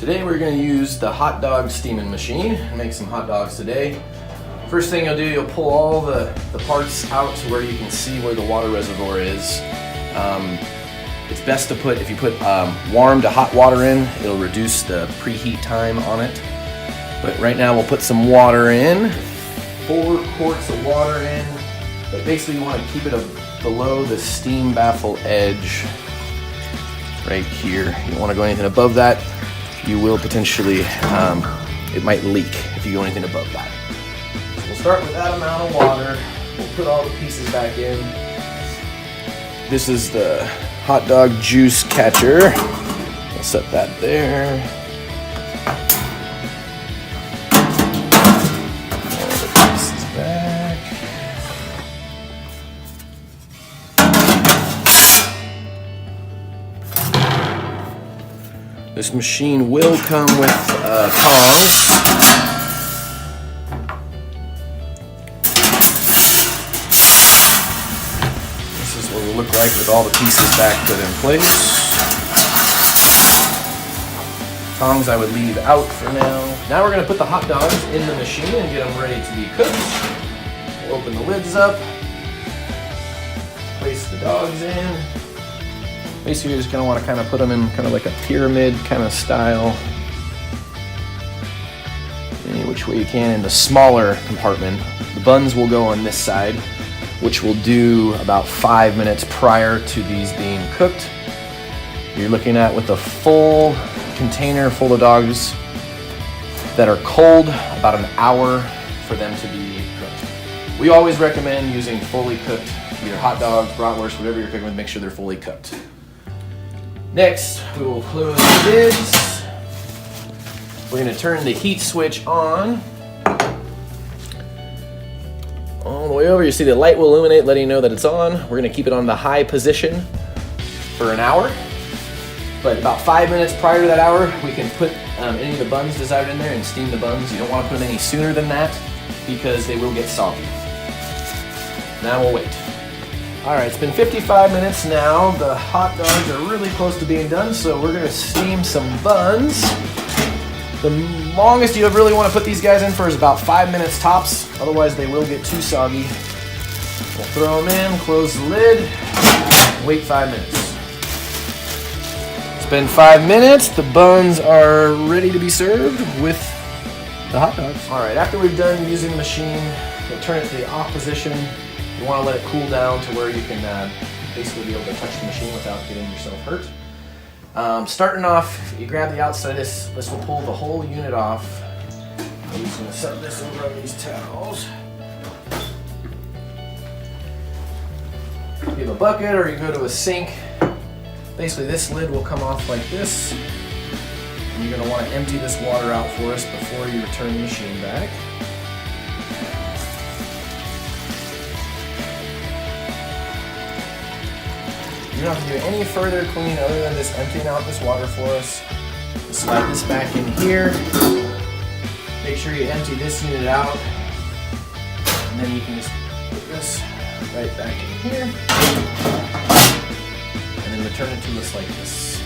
Today we're going to use the Hotdog Steamer Machine and make some hot dogs today. First thing you'll do, you'll pull all the parts out to where you can see where the water reservoir is. It's best to put, if you put warm to hot water in, it'll reduce the preheat time on it. But right now we'll put some water in, 4 quarts of water in, but basically you want to keep it below the steam baffle edge right here. You don't want to go anything above that. You will potentially, it might leak if you go anything above that. So we'll start with that amount of water. We'll put all the pieces back in. This is the hot dog juice catcher. We'll set that there. All the pieces back. This machine will come with tongs. This is what it will look like with all the pieces back put in place. Tongs I would leave out for now. Now we're going to put the hot dogs in the machine and get them ready to be cooked. We'll open the lids up, place the dogs in. Basically, you're just going to want to kind of put them in kind of like a pyramid kind of style. Any which way you can in the smaller compartment. The buns will go on this side, which will do about 5 minutes prior to these being cooked. You're looking at, with a full container full of dogs that are cold, about an hour for them to be cooked. We always recommend using fully cooked, either hot dogs, bratwurst, whatever you're cooking with, make sure they're fully cooked. Next, we will close the lids. We're going to turn the heat switch on. All the way over, you see the light will illuminate, letting you know that it's on. We're going to keep it on the high position for an hour. But about 5 minutes prior to that hour, we can put any of the buns desired in there and steam the buns. You don't want to put them any sooner than that because they will get soggy. Now we'll wait. Alright, it's been 55 minutes now. The hot dogs are really close to being done, so we're going to steam some buns. The longest you really want to put these guys in for is about 5 minutes tops, otherwise they will get too soggy. We'll throw them in, close the lid, and wait 5 minutes. It's been 5 minutes. The buns are ready to be served with the hot dogs. Alright, after we've done using the machine, we'll turn it to the off position. You want to let it cool down to where you can basically be able to touch the machine without getting yourself hurt. Starting off, you grab the outside of this. This will pull the whole unit off. I'm just going to set this over on these towels. You have a bucket or you go to a sink. Basically, this lid will come off like this. And you're going to want to empty this water out for us before you return the machine back. You don't have to do any further cleaning other than just emptying out this water for us. Just slide this back in here. Make sure you empty this unit out. And then you can just put this right back in here. And then return it to us like this.